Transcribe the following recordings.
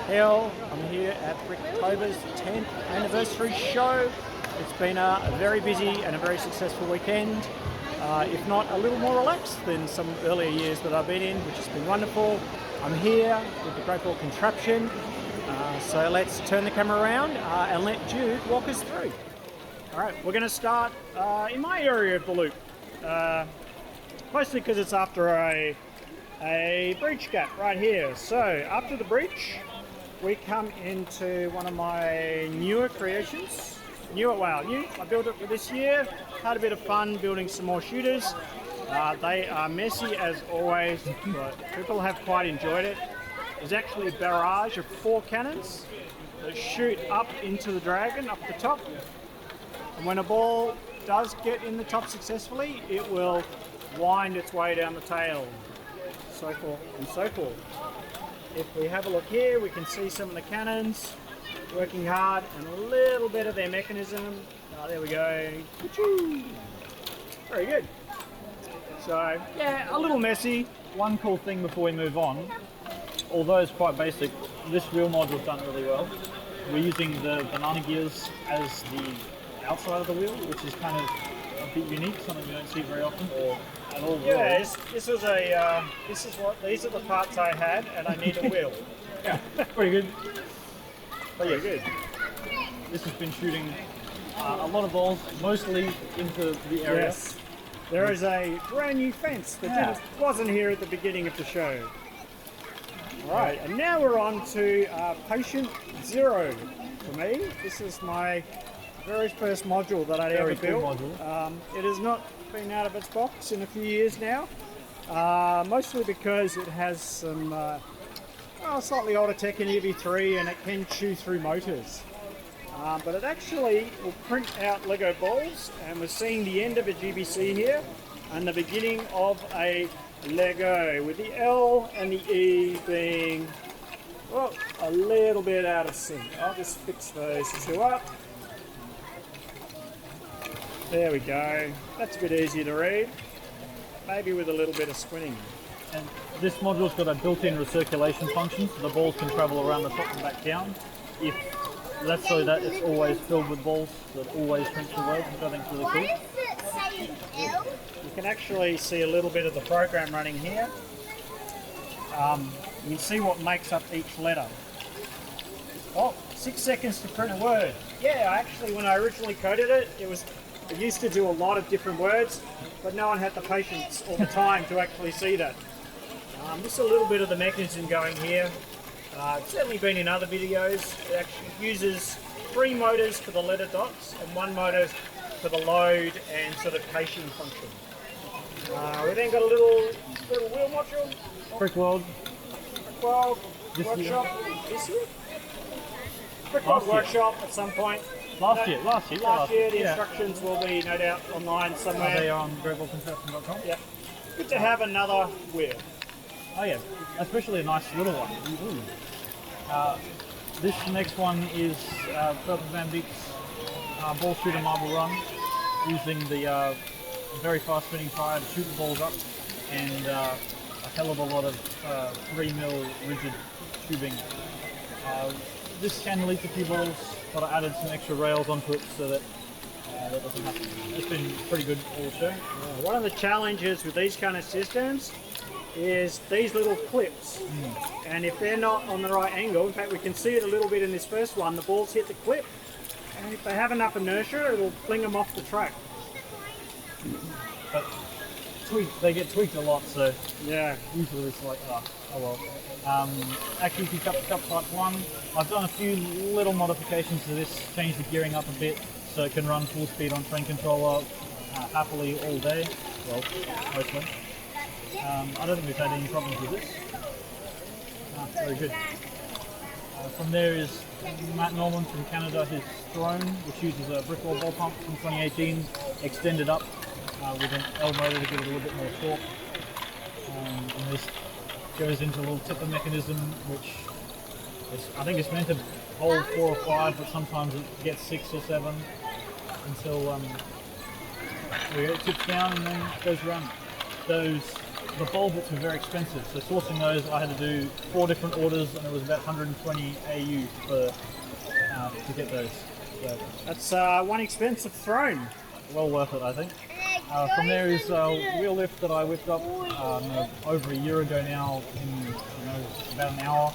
Hill. I'm here at Bricktober's 10th anniversary show. It's been a very busy and a very successful weekend, if not a little more relaxed than some earlier years that I've been in, which has been wonderful. I'm here with the great ball Contraption, so let's turn the camera around and let Jude walk us through. All right, we're going to start in my area of the loop, mostly because it's after a breach gap right here. So after the breach, we come into one of my newer creations. New. I built it for this year. Had a bit of fun building some more shooters. They are messy as always, but people have quite enjoyed it. There's actually a barrage of 4 cannons that shoot up into the dragon, up the top. And when a ball does get in the top successfully, it will wind its way down the tail, so forth and so forth. If we have a look here, we can see some of the cannons working hard and a little bit of their mechanism. Oh, there we go. Very good. So, yeah, a little messy. One cool thing before we move on, although it's quite basic, this wheel module's done really well. We're using the banana gears as the outside of the wheel, which is kind of a bit unique, something you don't see very often or at all. Yeah, these are the parts I had, and I need a wheel. Yeah, pretty good. Pretty good. This has been shooting a lot of balls, mostly into the area. Yes. There is a brand new fence that wasn't here at the beginning of the show. Right, and now we're on to Patient Zero. For me, this is my very first module that I'd ever built. It has not been out of its box in a few years now, mostly because it has some slightly older tech in EV3 and it can chew through motors. But it actually will print out Lego balls, and we're seeing the end of a GBC here and the beginning of a Lego, with the L and the E being a little bit out of sync. I'll just fix those two up. There we go. That's a bit easier to read, maybe with a little bit of squinting. And this module's got a built-in recirculation function, so the balls can travel around the top and back down. If that's so that it's always filled with balls that always print the words, which I think is really cool. Why does it say L? You can actually see a little bit of the program running here. You can see what makes up each letter. 6 seconds to print a word. Yeah, actually, when I originally coded it, it used to do a lot of different words, but no one had the patience or the time to actually see that. Just a little bit of the mechanism going here. It's certainly been in other videos. It actually uses 3 motors for the letter dots and 1 motor for the load and certification function. We then got a little wheel module. Brick World. Workshop. This year? Brick World Workshop at some point. Last year. The instructions will be no doubt online somewhere. They are on greatballcontraction.com. Yeah. Good to have another wheel. Oh yeah, especially a nice little one. This next one is Purple Van Beek's ball shooter marble run, using the very fast spinning tire to shoot the balls up, and a hell of a lot of 3mm rigid tubing. This can leak a few balls, but I added some extra rails onto it so that that doesn't happen. It's been pretty good all show. One of the challenges with these kind of systems is these little clips, and if they're not on the right angle, in fact we can see it a little bit in this first one, the balls hit the clip, and if they have enough inertia it'll fling them off the track. But they get tweaked a lot, so yeah, usually it's like, oh well. Accuracy cup type 1. I've done a few little modifications to this, changed the gearing up a bit so it can run full speed on train controller happily all day, well, mostly. I don't think we've had any problems with this. Very good. From there is Matt Norman from Canada, his throne, which uses a Bricktober ball pump from 2018, extended up with an L motor to give it a little bit more torque. And this goes into a little tipper mechanism, which I think it's meant to hold 4 or 5, but sometimes it gets 6 or 7 until it tips down and then goes around. Those the bulb bits were very expensive, so sourcing those I had to do 4 different orders, and it was about 120 AU to get those. So, That's one expensive throne. well worth it, I think. From there is a wheel lift that I whipped up over a year ago now in about an hour.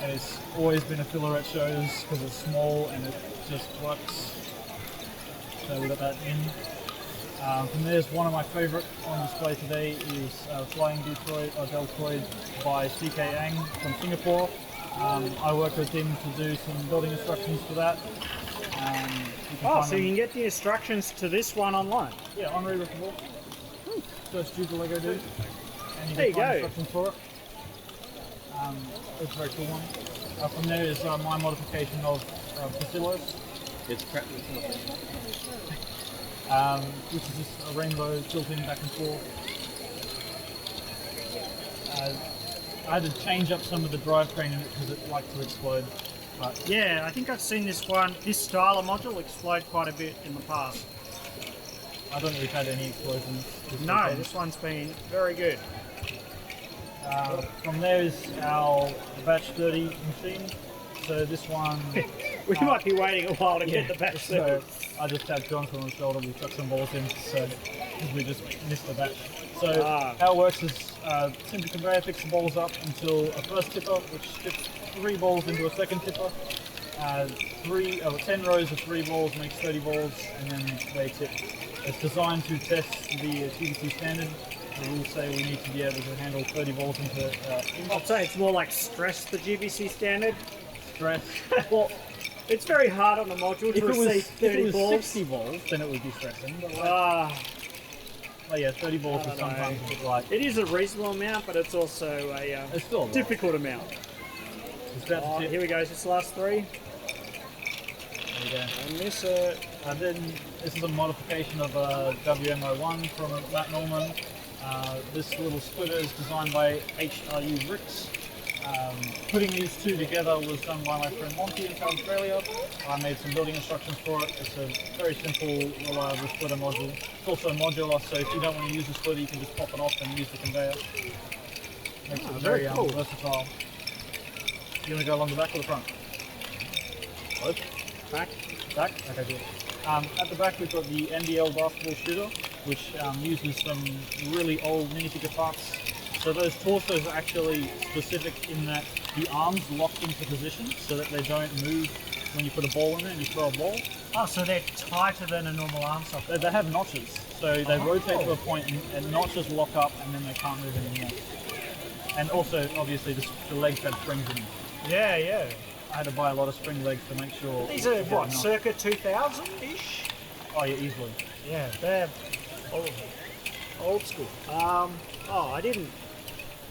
And it's always been a filler at shows because it's small and it just works. So we got that in. From there's one of my favourite on display today is Flying Deltoid by CK Ang from Singapore. I worked with him to do some building instructions for that. So you can get the instructions to this one online? Yeah, on Bricktober. Search Jude the Lego dude. And you There can you find go. instructions for it. It's a very cool one. From there is my modification of Basilos, It's crap. which is just a rainbow tilting back and forth. I had to change up some of the drivetrain in it because it liked to explode. But Yeah, I think I've seen this style of module explode quite a bit in the past. I don't think we've had any explosions. No, weekend. this one's been very good. From there is our batch 30 machine. So this one, We might be waiting a while to get the batch so there. I just tapped Johnson on the shoulder. We chucked some balls in, so we just missed the batch. So how it works is simply conveyor picks the balls up until a first tipper, which tips 3 balls into a second tipper. 10 rows of 3 balls makes 30 balls, and then they tip. It's designed to test the GBC standard. The rules say we need to be able to handle 30 balls into I'd say it's more like stress the GBC standard. stress. Well, it's very hard on the module If to it receive was 30 balls. 60 balls, then it would be stressing. But yeah, 30 balls I is don't know. sometimes a bit like. It is a reasonable amount, but it's also a It's still a lot. difficult amount. It's about to tip. Here we go, just the last 3. There you go. And this, And then this is a modification of a WMO1 from Matt Norman. This little splitter is designed by HRU Bricks. Putting these two together was done by my friend Monty in South Australia. I made some building instructions for it. It's a very simple, reliable splitter module. It's also modular, so if you don't want to use the splitter, you can just pop it off and use the conveyor. Makes it very very cool. versatile. You want to go along the back or the front? Both? back. Back? Okay, good. At the back we've got the NBL basketball shooter, which uses some really old minifigure parts. So those torsos are actually specific in that the arms lock into position so that they don't move when you put a ball in there and you throw a ball. Oh, so they're tighter than a normal arm socket. They have notches, so they rotate to a point and notches lock up and then they can't move anymore. And also, obviously, the legs have springs in them. Yeah, yeah. I had to buy a lot of spring legs to make sure. These are you get what, enough. circa 2000-ish? Oh yeah, easily. Yeah, they're old school. I didn't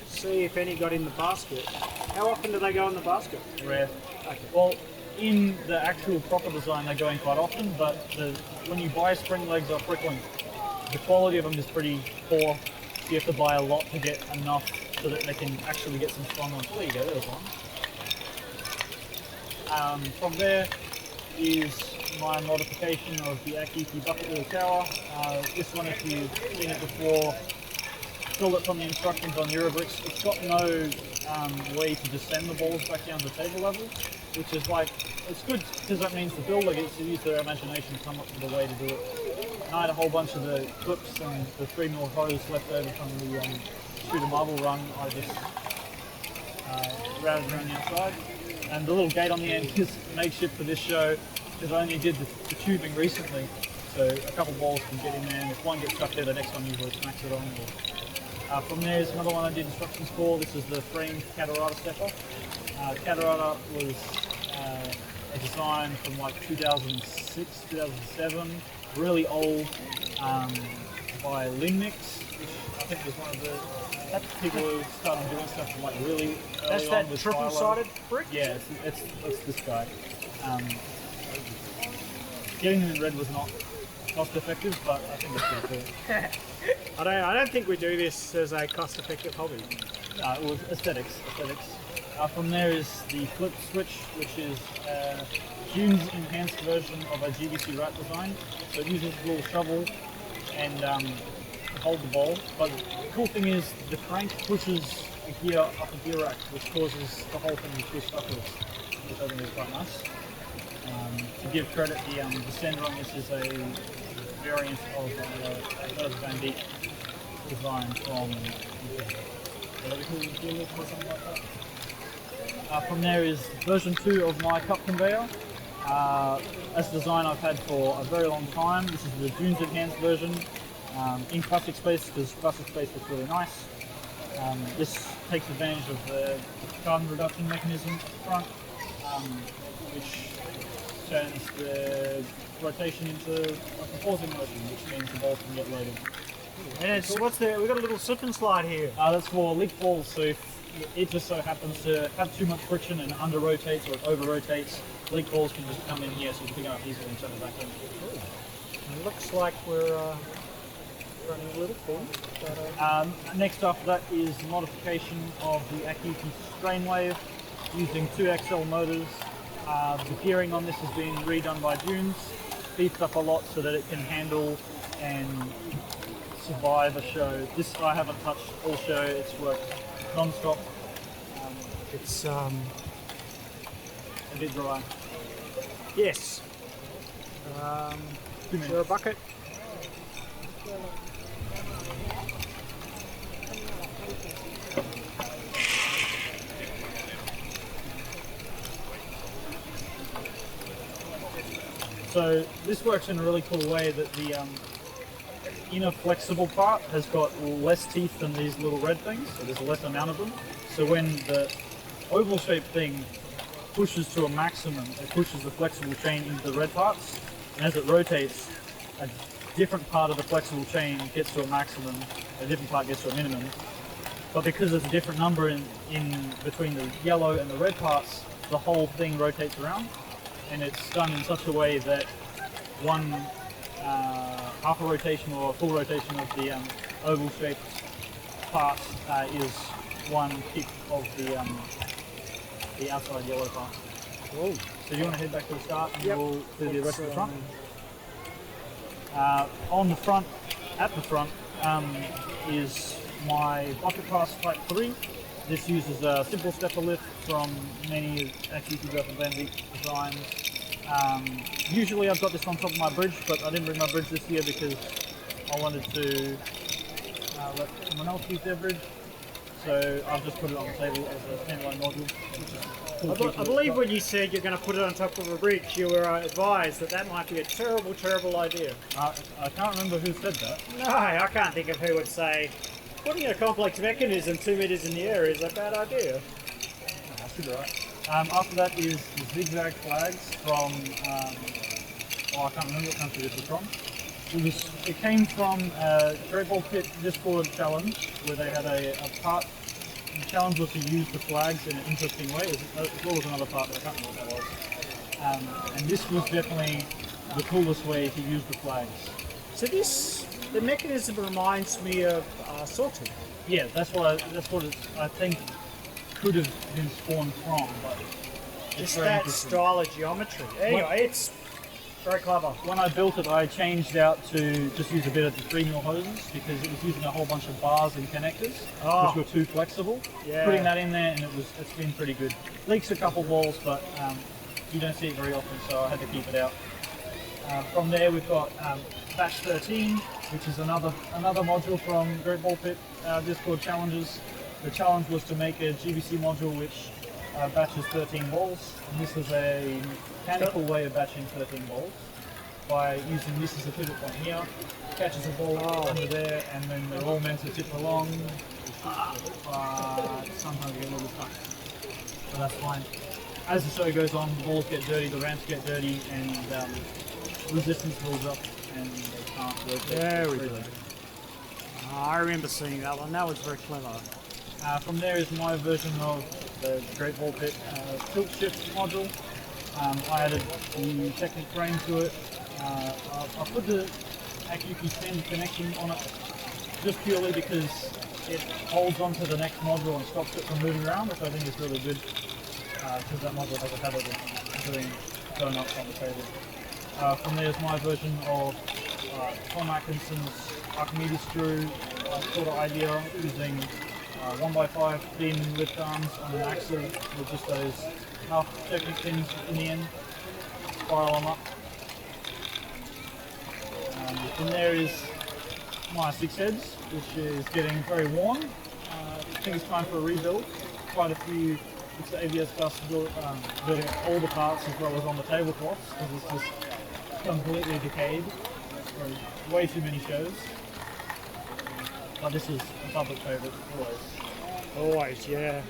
see if any got in the basket. How often do they go in the basket? Rare. Okay. Well, in the actual proper design, they go in quite often, but when you buy spring legs off Bricklink, the quality of them is pretty poor. So you have to buy a lot to get enough so that they can actually get some strong ones. There you go, there's one. From there is my modification of the Akiki bucket wheel tower. This one, if you've seen it before, build it from the instructions on Eurobricks. It's got no way to descend the balls back down to table level, which is like, it's good because that means the builder gets to use their imagination to come up with a way to do it. And I had a whole bunch of the clips and the 3mm hose left over from the Shoot a Marble run. I just routed around the outside. And the little gate on the end is makeshift for this show because I only did the tubing recently. So a couple balls can get in there, and if one gets stuck there, the next one usually smacks it on. From there is another one I did instructions for. This is the framed Catarata stepper. Catarata was a design from like 2006, 2007, really old, by Linmix, which I think was one of the people who started doing stuff from like really early That's on that with triple-sided brick? Yeah, it's this guy. Getting them in red was not cost effective, but I think it's pretty cool. I don't think we do this as a cost-effective hobby. No, it was aesthetics. From there is the flip switch, which is Jude's enhanced version of a GBC Wright design. So it uses a little shovel, and to hold the bowl. But the cool thing is the crank pushes the gear up a gear rack, which causes the whole thing to twist upwards, which I think is quite nice. To give credit, the sender on this is a variant of a Van Dijk design from or something like that. From there is version 2 of my cup conveyor. That's a design I've had for a very long time. This is the June's Enhanced version in plastic space, because plastic space looks really nice. This takes advantage of the carbon reduction mechanism at the front, which turns the rotation into a proposing motion, which means the balls can get loaded. And so what's there? We've got a little slip and slide here. That's for leak balls, so if it just so happens to have too much friction and under rotates or it over rotates, leak balls can just come in here so you can pick it up easily and turn it back in. It looks like we're running a little full. Next after that is the modification of the Akiki strain wave using 2XL motors. The gearing on this has been redone by June's, beefed up a lot so that it can handle and survive a show. This I haven't touched all show, it's worked non-stop. It's a bit dry. yes. Is there a bucket? So this works in a really cool way that the inner flexible part has got less teeth than these little red things, so there's less amount of them. So when the oval shaped thing pushes to a maximum, it pushes the flexible chain into the red parts, and as it rotates, a different part of the flexible chain gets to a maximum, a different part gets to a minimum. But because there's a different number in between the yellow and the red parts, the whole thing rotates around, and it's done in such a way that one half a rotation or a full rotation of the oval shaped part is one kick of the outside yellow part. Oh. So you want to head back to the start and we'll do the rest of the front. At the front is my bucket pass type 3. This uses a simple stepper lift from many Akiki Van Dijk designs. Usually I've got this on top of my bridge, but I didn't bring my bridge this year because I wanted to let someone else use their bridge. So I've just put it on the table as a standalone module. I believe when you said you're going to put it on top of a bridge, you were advised that that might be a terrible, terrible idea. I can't remember who said that. No, I can't think of who would say putting a complex mechanism 2 meters in the air is a bad idea. I should be right. After that is the zigzag flags from, I can't remember what country this was from. It came from Great Ball Pit Discord challenge where they had a part. The challenge was to use the flags in an interesting way, as well as another part, but I can't remember what that was. And this was definitely the coolest way to use the flags. So the mechanism reminds me of sawtooth. Yeah, that's what I think could have been spawned from, but It's that style of geometry. Anyway, it's very clever. When I built it, I changed out to just use a bit of the 3mm hoses because it was using a whole bunch of bars and connectors, which were too flexible. Yeah. Putting that in there, and it's been pretty good. Leaks a couple balls, but you don't see it very often, so I had to keep it out. From there, we've got Batch 13, which is another module from Great Ball Pit Discord challenges. The challenge was to make a GBC module which batches 13 balls, and this is a mechanical way of batching 13 balls by using this as a pivot point here, catches a ball under there, and then they're all meant to tip along. Sometimes they get a little stuck, but that's fine. As the show goes on, the balls get dirty, the ramps get dirty, and resistance builds up, and they can't rotate. There we go. I remember seeing that one. That was very clever. From there is my version of the Great Ball Pit tilt shift module. I added the Technic frame to it. I put the Akiki 10 connection on it just purely because it holds onto the next module and stops it from moving around, which I think is really good because that module has a habit of doing donuts on the table. From there is my version of Tom Atkinson's Archimedes screw sort of idea, using 1x5 thin lift arms on an axle with just those half technique pins in the end, spiral them up. And there is my 6 heads, which is getting very worn. I think it's time for a rebuild. Quite a few ABS customers building all the parts as well as on the tablecloths because it's just completely decayed for way too many shows. But this is a public favourite always. Always, yeah.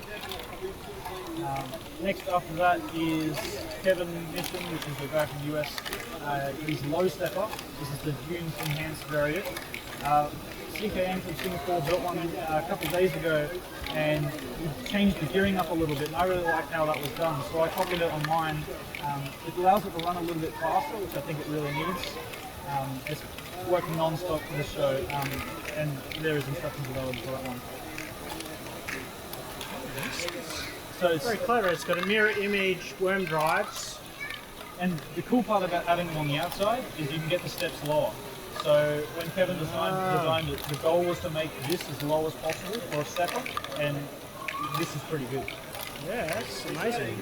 Next after that is Kevin Mission, which is a guy from the US. He's low stepper. This is the June's enhanced variant. CKM from Singapore built one a couple of days ago and changed the gearing up a little bit, and I really liked how that was done. So I copied it on mine. It allows it to run a little bit faster, which I think it really needs. It's working non-stop for the show, and there is instructions available for that one. So it's Very clever. It's got a mirror image worm drives. And the cool part about having them on the outside is you can get the steps lower. So when Kevin designed it, the goal was to make this as low as possible for a stepper, and this is pretty good. Yeah, that's amazing.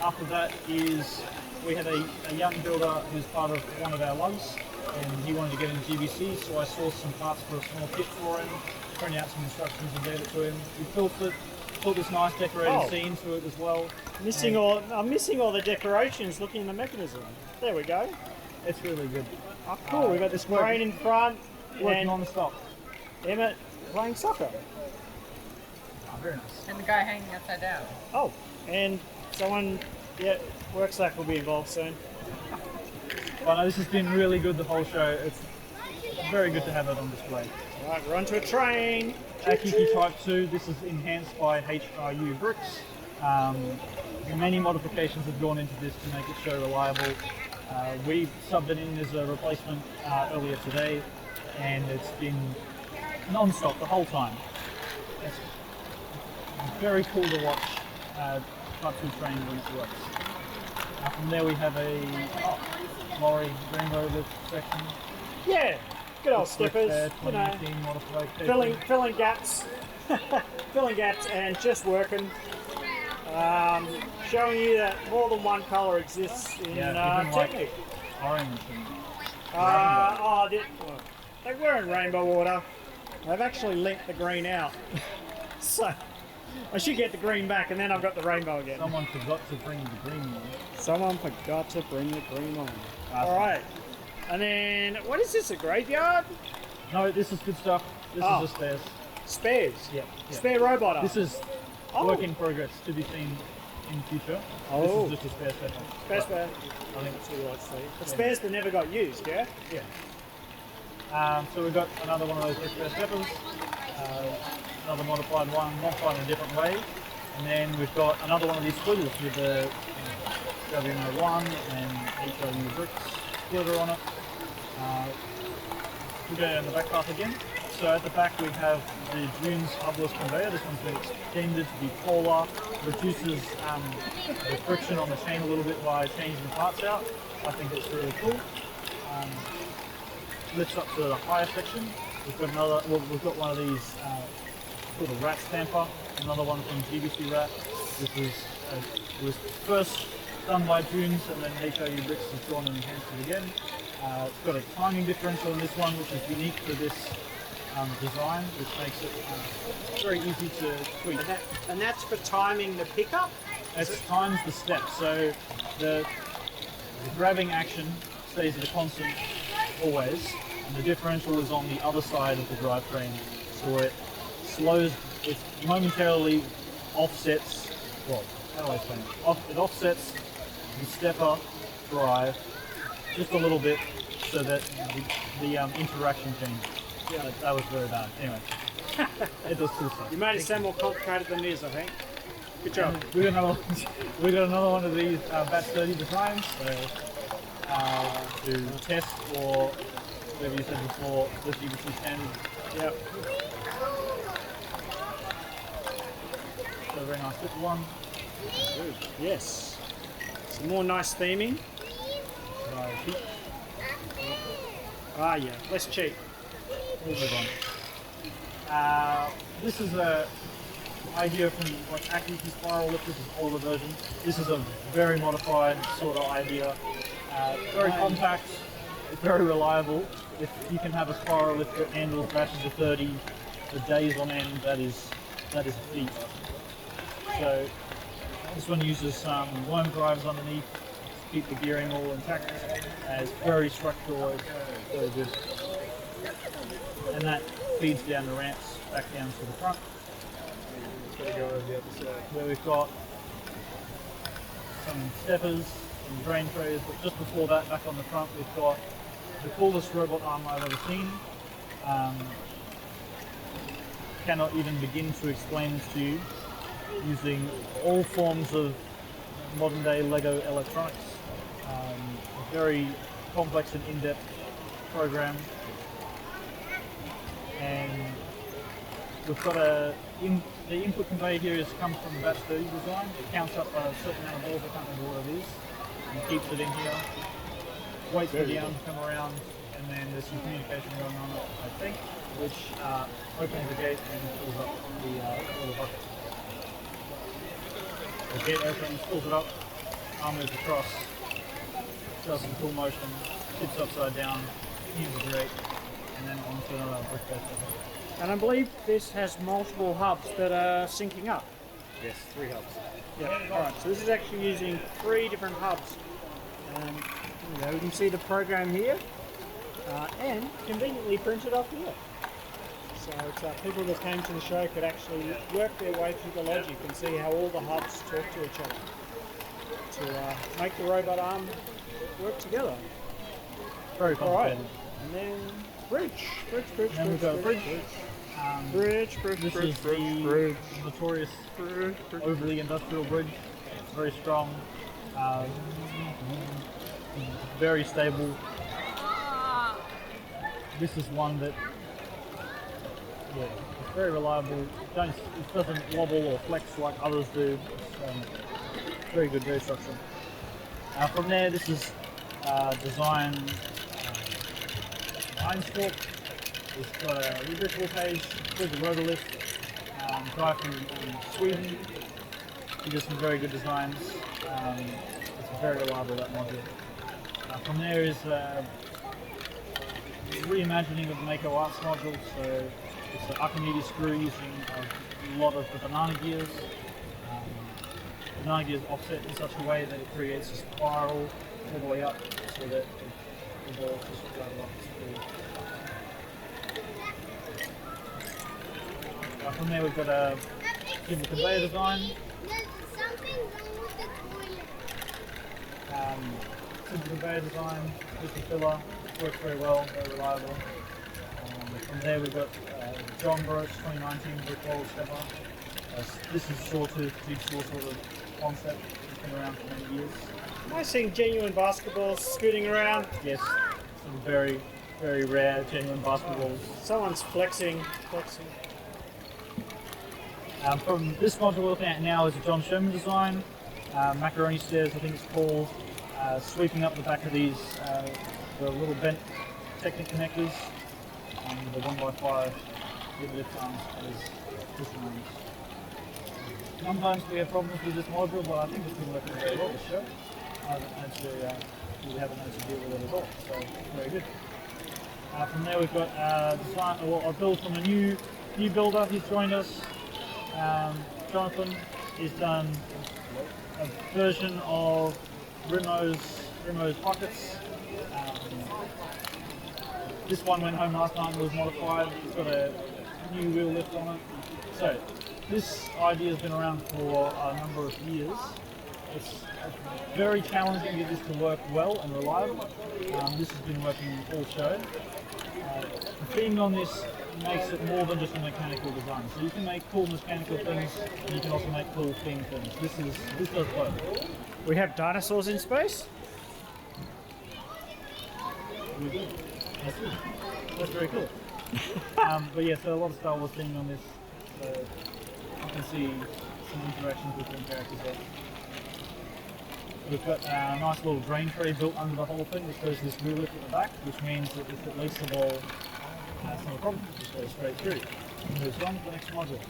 After that is, we had a young builder who's part of one of our lugs, and he wanted to get in GBC, so I sourced some parts for a small kit for him, printed out some instructions and gave it to him. We built it, put this nice decorated scene to it as well. I'm missing all the decorations looking in the mechanism. There we go. It's really good. Oh, cool. We've got this crane in front Working and non-stop. Emmett playing soccer. Oh, very nice. And the guy hanging upside down. Oh, and someone, yeah, Workslack will be involved soon. Well, no, this has been really good the whole show. It's very good to have it on display. Right, we're onto a train. Akiki Type 2, this is enhanced by HRU bricks. Many modifications have gone into this to make it show reliable. We subbed it in as a replacement earlier today, and it's been non-stop the whole time. It's very cool to watch Type 2 train when it works. From there we have a Lawrie rainbow lift section. Yeah, good old steppers. You know, 2018 modification. filling gaps, filling gaps, and just working. Showing you that more than one colour exists in even Technic. Orange and They were in rainbow water. They've actually lent the green out. So I should get the green back, and then I've got the rainbow again. someone forgot to bring the green one. Someone forgot to bring the green on. Awesome. All right. And then, what is this, a graveyard? No, this is good stuff. This is just spares. Spares? Yep. Spare roboter. This is work in progress to be seen in the future. Oh. This is just a spare special. Spare. I think That's what you like to see. But spares that never got used, yeah? Yeah. So we've got another one of those spare steppers. Another modified one, modified in a different way. And then we've got another one of these splitters with the W1 and HRU bricks splitter on it. We'll go down the back path again. So at the back we have the June's hubless conveyor. This one's been extended to be taller, reduces the friction on the chain a little bit by changing the parts out. I think it's really cool. Lifts up to the higher section. We've got one of these called a rat stamper, another one from GBC Rat. It was first done by June's, and then HRU Bricks has gone and enhanced it again. It's got a timing differential in this one, which is unique to this design, which makes it very easy to tweak. And that's for timing the pickup? It times the steps, so the grabbing action stays at a constant always, and the differential is on the other side of the drivetrain, so it slows, it momentarily offsets, well, how do I explain it? It offsets the stepper drive just a little bit so that the interaction changes. Yeah, that was very bad. Anyway, it does cool stuff. You made it sound more complicated than it is, I think. Good job. We got another one of these Batch 30 designs to test for, whatever you said before, the GBC standard. Yep. So a very nice little one. Good. Yes. Some more nice theming. Cheap. Ah, yeah. Less cheap. we'll move on. This is a idea from like accuracy spiral lift, which is older version. This is a very modified sort of idea. Very compact, very reliable. If you can have a spiral lift that handles batches of 30 for days on end, that is a feat. So this one uses some worm drives underneath to keep the gearing all intact. It's very structural, it's very good. And that feeds down the ramps back down to the front. Where we've got some steppers and drain trays, but just before that, back on the front, we've got the coolest robot arm I've ever seen. Cannot even begin to explain this to you, using all forms of modern day Lego electronics. A very complex and in-depth program. And we've got the input conveyor here has come from the batch 30 design. It counts up a certain amount of balls, I can't remember what it is, and keeps it in here. Waits for the arm to come around, and then there's some communication going on, I think, which opens the gate and fills up the bucket. The gate opens, fills it up, arm moves across, does some cool motion, tips upside down, heaves the grate, and then onto another Bricktober. And I believe this has multiple hubs that are syncing up. Yes, 3 hubs. Yeah. Alright, so this is actually using 3 different hubs. You can see the program here and conveniently printed up here. So it's, people that came to the show could actually work their way through the logic and see how all the hubs talk to each other to make the robot arm work together. Very Alright, complicated. and then bridge. Then we've got bridge. Bridge. This is the notorious overly industrial bridge. It's very strong, very stable. This is one that, it's very reliable. It doesn't wobble or flex like others do. It's very good, very structural. From there, this is design Einstorp. It's got a reversible page, there's a rotor lift, guy from Sweden. He does some very good designs. It's very reliable, that module. From there is reimagining of the Mako Arts module. So it's an Archimedes screw using a lot of the banana gears. Banana gears offset in such a way that it creates a spiral all the way up so that the ball just goes up the screw. From there we've got a simple conveyor design. Simple conveyor design, just a filler, works very well, very reliable. From there we've got John Broach 2019 Bricktober stepper. This is sawtooth, jigsaw sort of concept, it's been around for many years. Am I seeing genuine basketballs scooting around? Yes, some very, very rare genuine basketballs. Someone's flexing. From this module we're looking at now is a John Sherman design, macaroni stairs I think it's called, sweeping up the back of these, the little bent Technic connectors, the 1x5 with lift arms as pushing arms. Sometimes we have problems with this module, but I think it's been working very well this show. We haven't had to deal with it at all, so very good. From there we've got a build from a new builder who's joined us. Jonathan has done a version of Rimo's pockets. This one went home last night and was modified. It's got a new wheel lift on it. So this idea has been around for a number of years. It's very challenging to get this to work well and reliable. This has been working all show. The theme on this makes it more than just a mechanical design. So you can make cool mechanical things, and you can also make cool theme things. This does both. We have dinosaurs in space? That's very cool. But yeah, so a lot of Star Wars theming on this. So you can see some interactions between characters there. We've got a nice little drain tray built under the whole thing, which goes this wheel lift at the back, which means that if it leaks the ball, That's not a problem. Just go straight through. And moves on to the next module,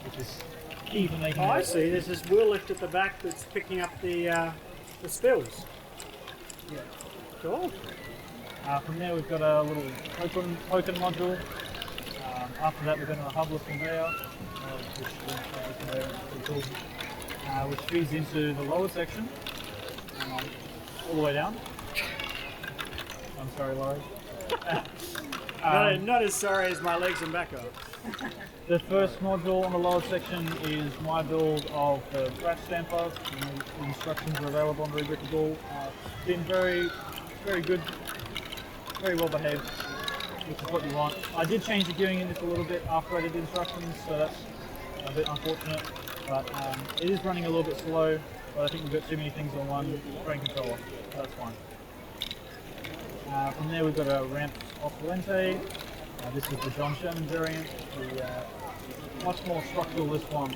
which is key for making. I see. There's this wheel lift at the back that's picking up the spills. Yeah. Cool. From there, we've got a little token module. After that, we've got a hubless conveyor, which feeds into the lower section, all the way down. I'm sorry, Lawrie. Not as sorry as my legs and back are. The first module on the lower section is my build of the brass stamper. The instructions are available on Bricktober. It's been very, very good, very well behaved, which is what you want. I did change the gearing in this a little bit after I did the instructions, so that's a bit unfortunate. But it is running a little bit slow, but I think we've got too many things on one train controller, so that's fine. From there we've got a ramp off the lente. This is the John Sherman variant, the much more structural this one.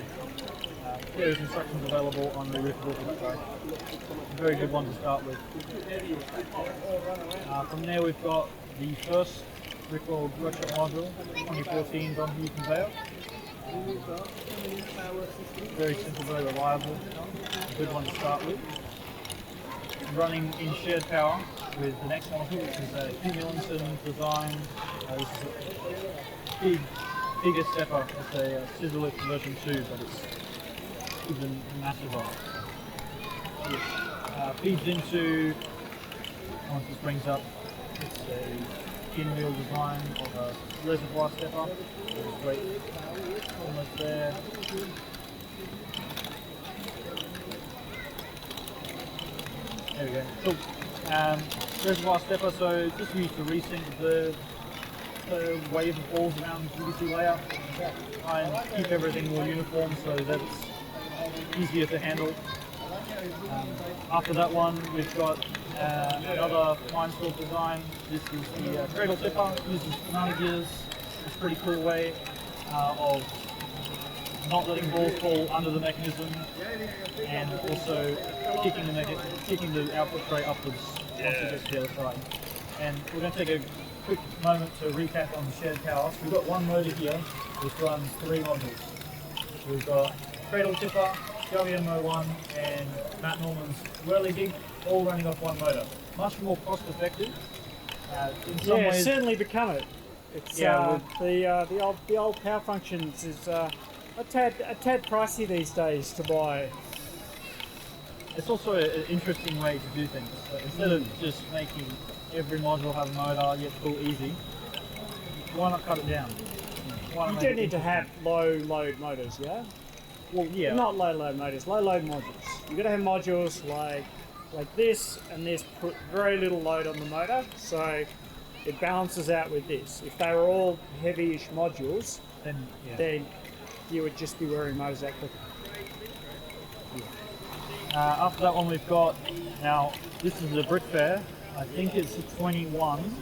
There's instructions available on the Bricktober for that guy. Very good one to start with. From there we've got the first Bricktober workshop module, 2014 Donahue conveyor. Very simple, very reliable. A good one to start with. Running in shared power with the next module, which is a Hugh Millinson design. This is a bigger stepper. It's a scissor lift version 2, but it's even massive on it. Feeds into, once this brings up, it's a in-wheel design of a reservoir stepper. It's great. Almost there. There we go. Cool. Reservoir stepper, so just used to resync the wave of balls around the GBC layout. Try and keep everything more uniform so that it's easier to handle. After that one, we've got another fine sort design. This is the cradle tipper. Uses banana gears. It's a pretty cool way of not letting balls fall under the mechanism, and also kicking the output tray upwards once it gets to the other side. And we're going to take a quick moment to recap on the shared power. We've got one motor here which runs 3 modules. We've got cradle tipper, WMO1 and Matt Norman's Whirly Gig, all running off one motor. Much more cost effective. In some ways, certainly become it. It's the old power functions is a tad pricey these days to buy. it's also an interesting way to do things. So instead of just making every module have a motor, yet pull easy, why not cut it down? You do need to have low load motors, yeah? Well, yeah. Not low load motors, low load modules. You've got to have modules like this, and this put very little load on the motor, so it balances out with this. If they were all heavy-ish modules, then you would just be wearing motors out quicker. After that one we've got, now this is the Brick Fair, I think it's a 21,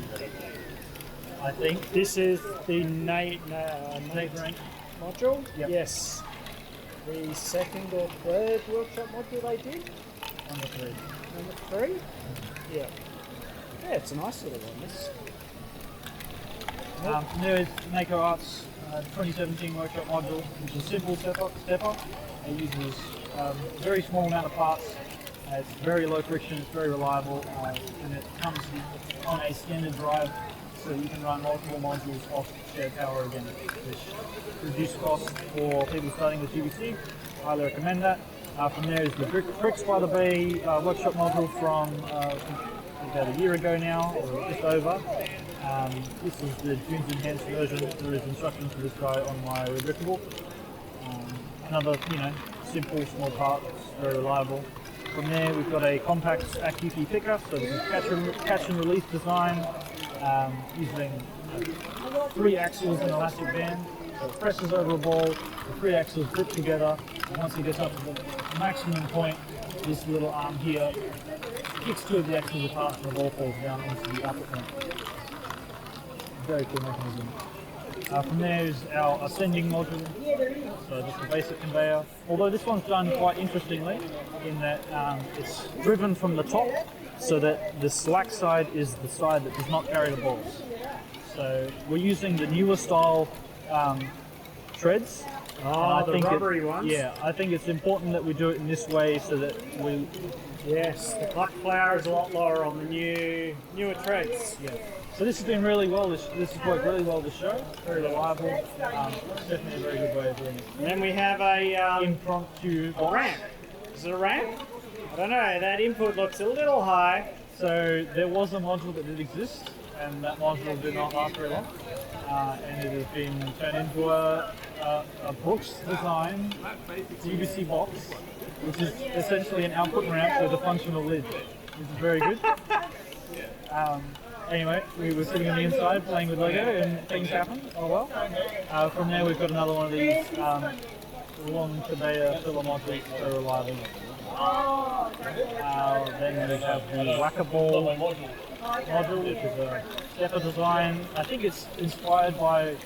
I think. This is the Nate rank module? Yep. Yes. The second or third workshop module they did? Number 3. Number 3? Yeah. Yeah, it's a nice little one, this. There is Maker Arts 2017 workshop module, which is a simple stepper. It uses a very small amount of parts. It's very low friction, it's very reliable, and it comes on a standard drive, so you can run multiple modules off shared power again, which reduces costs for people starting with GBC. Highly recommend that. From there is the Bricks by the Bay workshop module from about a year ago now, or just over. This is the Jude's enhanced version. There is instructions for this guy on my Bricktober. Another, simple, small part, very reliable. From there, we've got a compact AQP picker, so this is catch and release design, using 3 axles and elastic band. So it presses over a ball, the 3 axles grip together, and once it gets up to the maximum point, this little arm here kicks 2 of the axles apart and the ball falls down into the output point. Very cool mechanism. From there is our ascending module, so just a basic conveyor. Although this one's done quite interestingly in that it's driven from the top so that the slack side is the side that does not carry the balls. So we're using the newer style treads. Oh, the rubbery ones? Yeah, I think it's important that we do it in this way so that we... Yes, the clutch flower is a lot lower on the newer treads. Yeah. So this has been really well, this has worked really well this show. Very reliable. It's definitely a very good way of doing it. And then we have a Impromptu ramp. Is it a ramp? I don't know, that input looks a little high. So there was a module that did exist, and that module did not last very long. And it has been turned into a Brooks design GBC box, which is essentially an output ramp with a functional lid, which is very good. Anyway, we were sitting on the inside playing with Lego and things happened. Oh well. From there we've got another one of these long conveyor filler modules for reliable. Then we have the Whack-A-Ball module, which is a stepper design. I think it's inspired by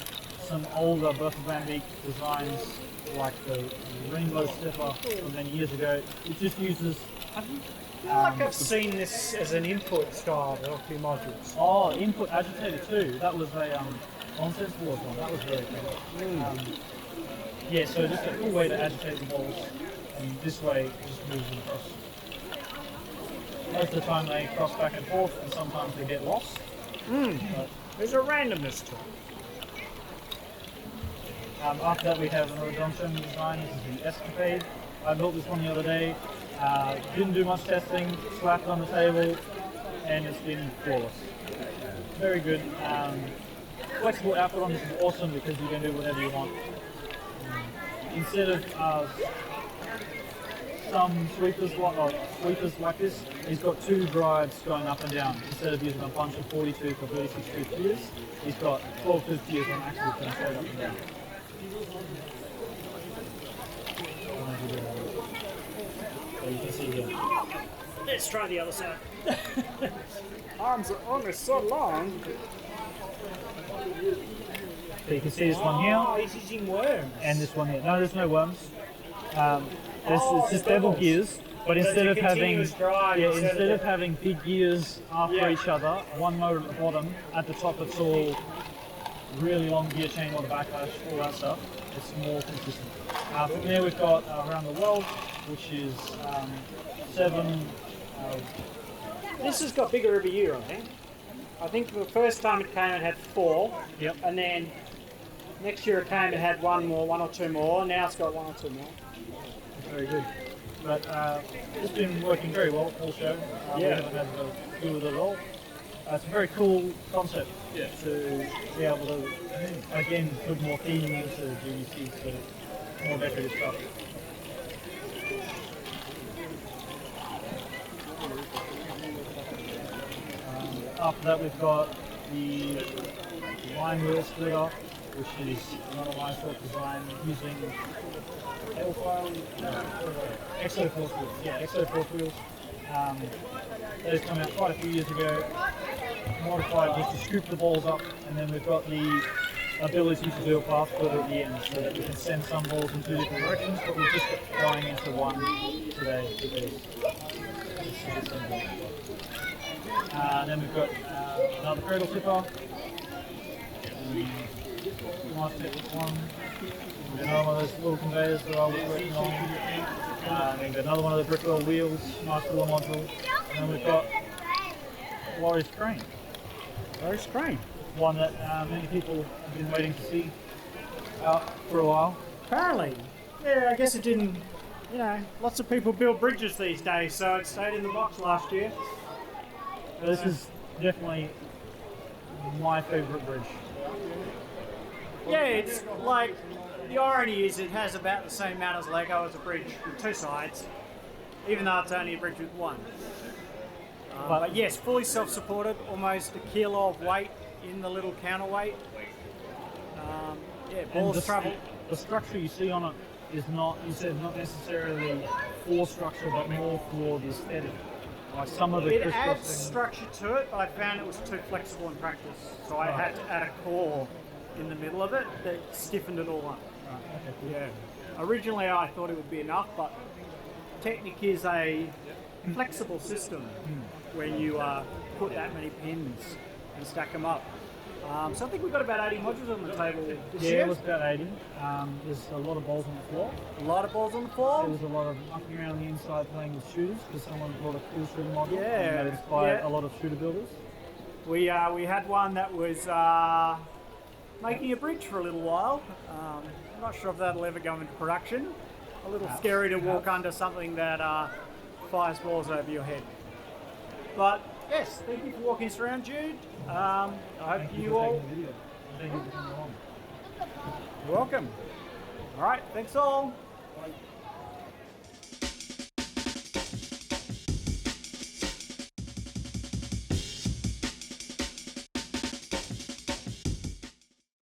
some older Bertha Van Beek designs, like the rainbow stepper from many years ago. It just uses... I feel like I've seen this as an input style of a few modules. Oh, input agitator too. That was a nonsense board one. That was very cool. Yeah, so just a cool way to agitate the balls, and this way it just moves them across. Most of the time they cross back and forth, and sometimes they get lost. But, There's a randomness to it. after that we have another junction design. This is the Escapade. I built this one the other day. Didn't do much testing, slapped it on the table, and it's been flawless. Very good. Flexible output on this is awesome because you can do whatever you want. Instead of some sweepers like this, he's got two drives going up and down. Instead of using a bunch of 42 or 36 tooth gears, he's got 12 tooth gears on axles going straight up and down. So you can see here. Let's try the other side. Arms are almost so long. So you can see this one here. Oh, he's using worms. And this one here. No, there's no worms. It's just bevel gears, but instead of having instead of having big gears after each other, one motor at the bottom, at the top it's all really long gear chain, or the backlash, all that stuff. It's more consistent. From there we've got Around the World, which is 7. This has got bigger every year, I think. I think the first time it came it had 4. Yep. And then next year it came it had one or two more. Now it's got 1 or 2 more. Very good. But it's been working very well all show. We haven't had to do with it at all. It's a very cool concept to be able to, again, put more theme into GBC, so more decorative stuff. After that we've got the line wheel splitter, which is another line sort design using Exo force wheels. Yeah, Exo force wheels. Those came out quite a few years ago. Modified just to scoop the balls up, and then we've got the ability to do a path splitter at the end, so that we can send some balls in 2 different directions, but we're just going into one today because it's simple. Then we've got another cradle tipper. Nice tip one. Another one of those little conveyors that I was working on. Then we've got another one of the Bricktober wheels, nice little module. And then we've got Lawrie's crane. Lawrie's crane. One that many people have been waiting to see out for a while. Apparently. Yeah, I guess it didn't, lots of people build bridges these days, so it stayed in the box last year. This is definitely my favourite bridge. Yeah, it's like, the irony is it has about the same amount as Lego as a bridge with 2 sides, even though it's only a bridge with 1. But yes, fully self-supported, almost a kilo of weight in the little counterweight. Balls travel. The structure you see on it is not, you said, not necessarily for structure, but more for the aesthetic. Like some of the it adds structure to it, but I found it was too flexible in practice, so I had to add a core in the middle of it that stiffened it all up. Right, okay, cool. Yeah. Originally I thought it would be enough, but Technic is a flexible system when you put that many pins and stack them up. So I think we've got about 80 modules on the table this Yeah, year. it was about 80. There's a lot of balls on the floor. A lot of balls on the There floor. was a lot of mucking around the inside playing with shooters because someone brought a kill shooter model. Yeah, And that inspired yeah. a lot of shooter builders. We had one that was making a bridge for a little while. I'm not sure if that'll ever go into production. A little scary to walk under something that fires balls over your head. But yes, thank you for walking us around, Jude. I hope Thank you for all. taking the video. Thank you for coming along. You're welcome. All right, thanks all.